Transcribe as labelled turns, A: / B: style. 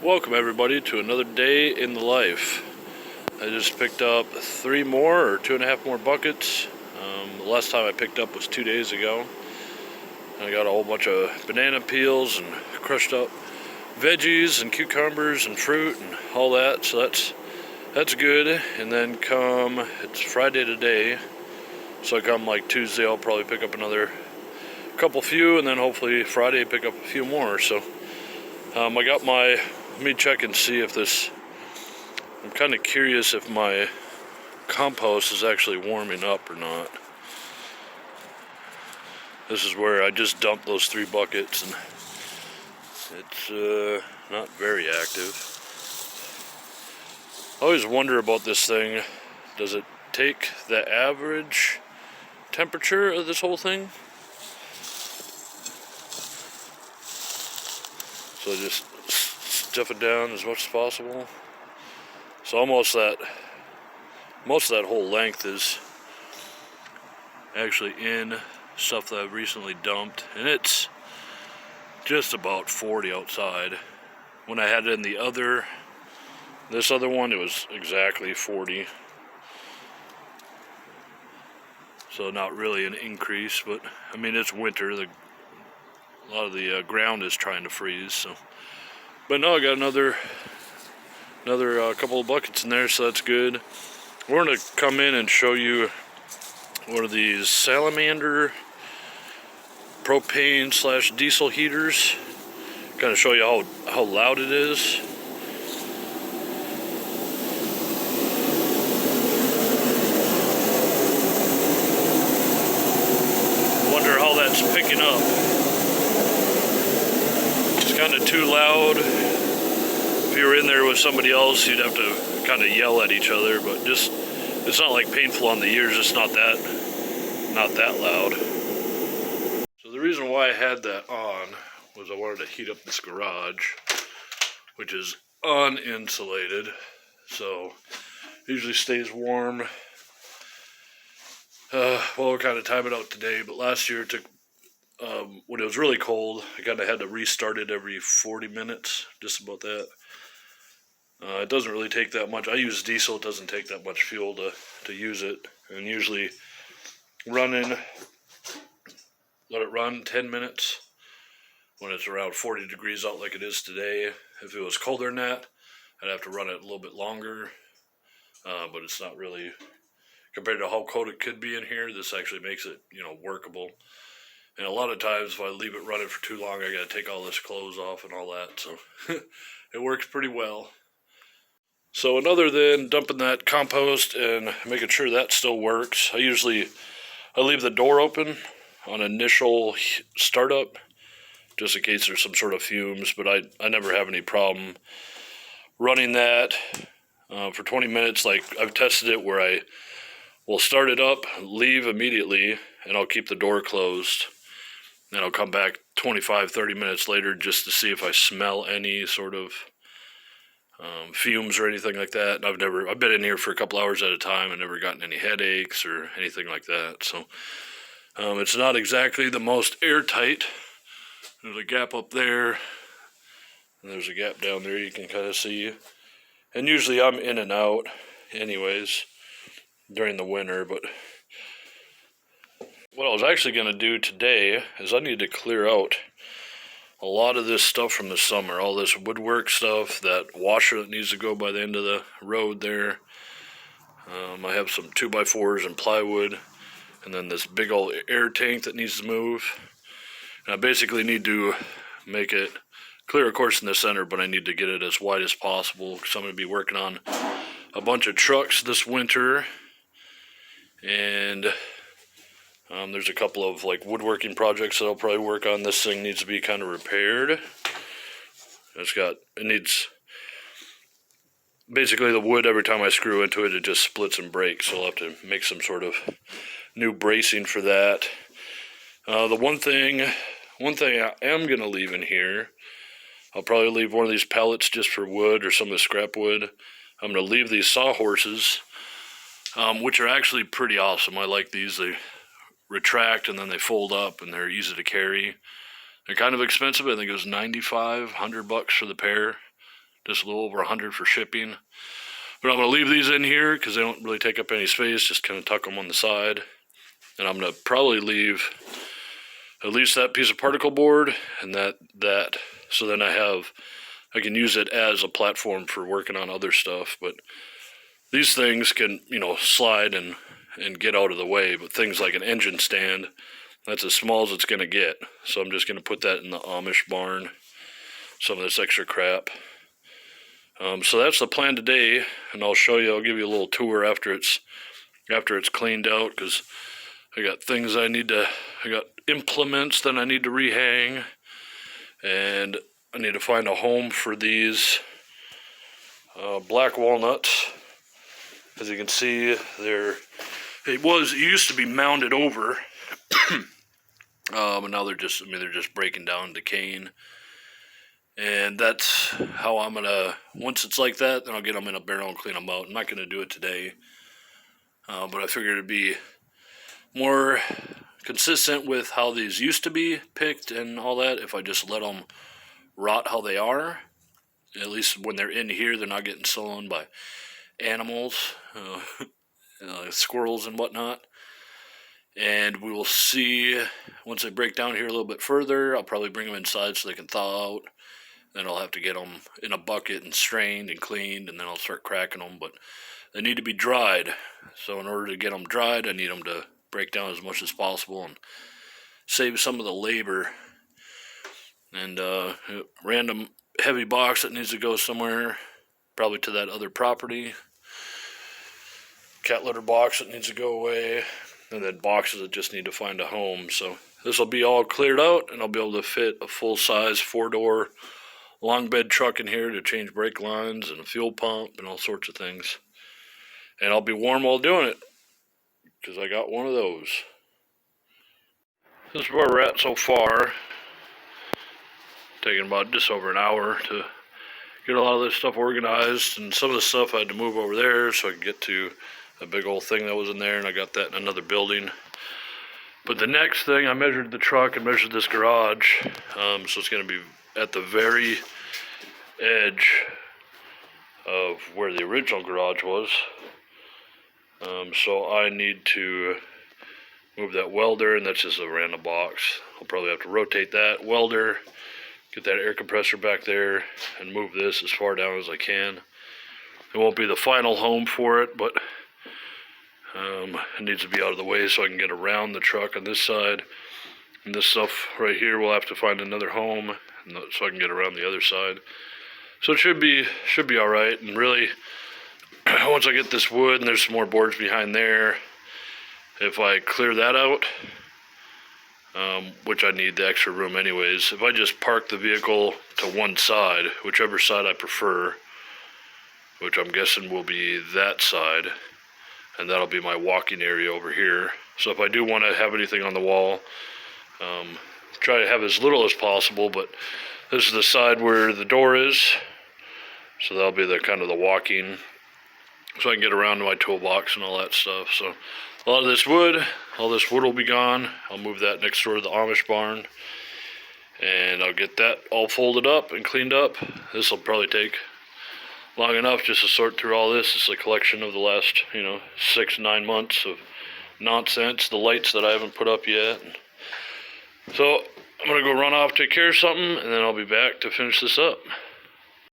A: Welcome everybody to another day in the life. I just picked up 3 more or 2.5 more buckets. The last time I picked up was 2 days ago. I got a whole bunch of banana peels and crushed up veggies and cucumbers and fruit and all that, so that's good. And then it's Friday today, so come like Tuesday I'll probably pick up another few, and then hopefully Friday pick up a few more. So I got let me check and see if I'm kind of curious if my compost is actually warming up or not. This is where I just dumped those 3 buckets and it's not very active. I always wonder about this thing. Does it take the average temperature of this whole thing? So just stuff it down as much as possible. So most of that whole length is actually in stuff that I've recently dumped, and it's just about 40 outside. When I had it in this other one, it was exactly 40. So not really an increase, but I mean it's winter. A lot of the ground is trying to freeze. So, but no, I got another couple of buckets in there, so that's good. We're going to come in and show you one of these salamander propane / diesel heaters. Kind of show you how loud it is. Wonder how that's picking up. It's kind of too loud. If you were in there with somebody else, you'd have to kind of yell at each other, but it's not like painful on the ears. It's not that loud. So the reason why I had that on was I wanted to heat up this garage, which is uninsulated, so it usually stays warm. We'll kind of time it out today, but last year it took, when it was really cold, I kind of had to restart it every 40 minutes, just about that. It doesn't really take that much. I use diesel. It doesn't take that much fuel to use it. And usually let it run 10 minutes when it's around 40 degrees out like it is today. If it was colder than that, I'd have to run it a little bit longer. But it's not really, compared to how cold it could be in here, this actually makes it, workable. And a lot of times if I leave it running for too long, I got to take all this clothes off and all that. So it works pretty well. So other than dumping that compost and making sure that still works, I leave the door open on initial startup, just in case there's some sort of fumes, but I never have any problem running that for 20 minutes. Like I've tested it where I will start it up, leave immediately, and I'll keep the door closed. Then I'll come back 25-30 minutes later just to see if I smell any sort of fumes or anything like that. And I've been in here for a couple hours at a time and never gotten any headaches or anything like that. So it's not exactly the most airtight. There's a gap up there, and there's a gap down there you can kind of see. And usually I'm in and out anyways during the winter, but what I was actually going to do today is I need to clear out a lot of this stuff from the summer, all this woodwork stuff, that washer that needs to go by the end of the road there. I have some 2x4s and plywood, and then this big old air tank that needs to move. And I basically need to make it clear, of course, in the center, but I need to get it as wide as possible because I'm going to be working on a bunch of trucks this winter. And there's a couple of woodworking projects that I'll probably work on. This thing needs to be kind of repaired. It needs, basically the wood, every time I screw into it, it just splits and breaks. So I'll have to make some sort of new bracing for that. The one thing I am going to leave in here, I'll probably leave one of these pellets just for wood or some of the scrap wood. I'm going to leave these sawhorses, which are actually pretty awesome. I like these. They retract and then they fold up and they're easy to carry. They're kind of expensive. I think it was $95, $100 for the pair. just a little over 100 for shipping. But I'm going to leave these in here because they don't really take up any space, just kind of tuck them on the side. And I'm going to probably leave at least that piece of particle board and that, so then I can use it as a platform for working on other stuff. But these things can, slide and get out of the way, but things like an engine stand, that's as small as it's going to get. So I'm just going to put that in the Amish barn, some of this extra crap. So that's the plan today, and I'll give you a little tour after it's cleaned out, because I got things I got implements that I need to rehang, and I need to find a home for these black walnuts. As you can see, it used to be mounded over, and now they're just breaking down and decaying. And that's how I'm gonna, once it's like that, then I'll get them in a barrel and clean them out. I'm not gonna do it today, but I figured it'd be more consistent with how these used to be picked and all that if I just let them rot how they are. At least when they're in here, they're not getting stolen by animals, squirrels and whatnot. And we will see, once they break down here a little bit further, I'll probably bring them inside so they can thaw out. Then I'll have to get them in a bucket and strained and cleaned, and then I'll start cracking them. But they need to be dried. So in order to get them dried, I need them to break down as much as possible and save some of the labor. And random heavy box that needs to go somewhere, probably to that other property. Cat litter box that needs to go away, and then boxes that just need to find a home. So this will be all cleared out, and I'll be able to fit a full-size 4-door long bed truck in here to change brake lines and a fuel pump and all sorts of things. And I'll be warm while doing it, because I got one of those. This is where we're at so far. Taking about just over an hour to get a lot of this stuff organized, and some of the stuff I had to move over there so I could get to a big old thing that was in there, and I got that in another building. But the next thing, I measured the truck and measured this garage, so it's going to be at the very edge of where the original garage was. So I need to move that welder, and that's just a random box. I'll probably have to rotate that welder, get that air compressor back there, and move this as far down as I can. It won't be the final home for it, but it needs to be out of the way so I can get around the truck on this side. And this stuff right here, we'll have to find another home so I can get around the other side. So it should be all right. And really, once I get this wood, and there's some more boards behind there, if I clear that out, which I need the extra room anyways, if I just park the vehicle to one side, whichever side I prefer, which I'm guessing will be that side, and that'll be my walking area over here. So if I do want to have anything on the wall, try to have as little as possible, but this is the side where the door is, so that'll be the kind of the walking, so I can get around to my toolbox and all that stuff. So a lot of this wood, all this wood will be gone. I'll move that next door to the Amish barn, and I'll get that all folded up and cleaned up. This will probably take long enough just to sort through all this. It's a collection of the last 6-9 months of nonsense, the lights that I haven't put up yet. So I'm gonna go run off, take care of something, and then I'll be back to finish this up.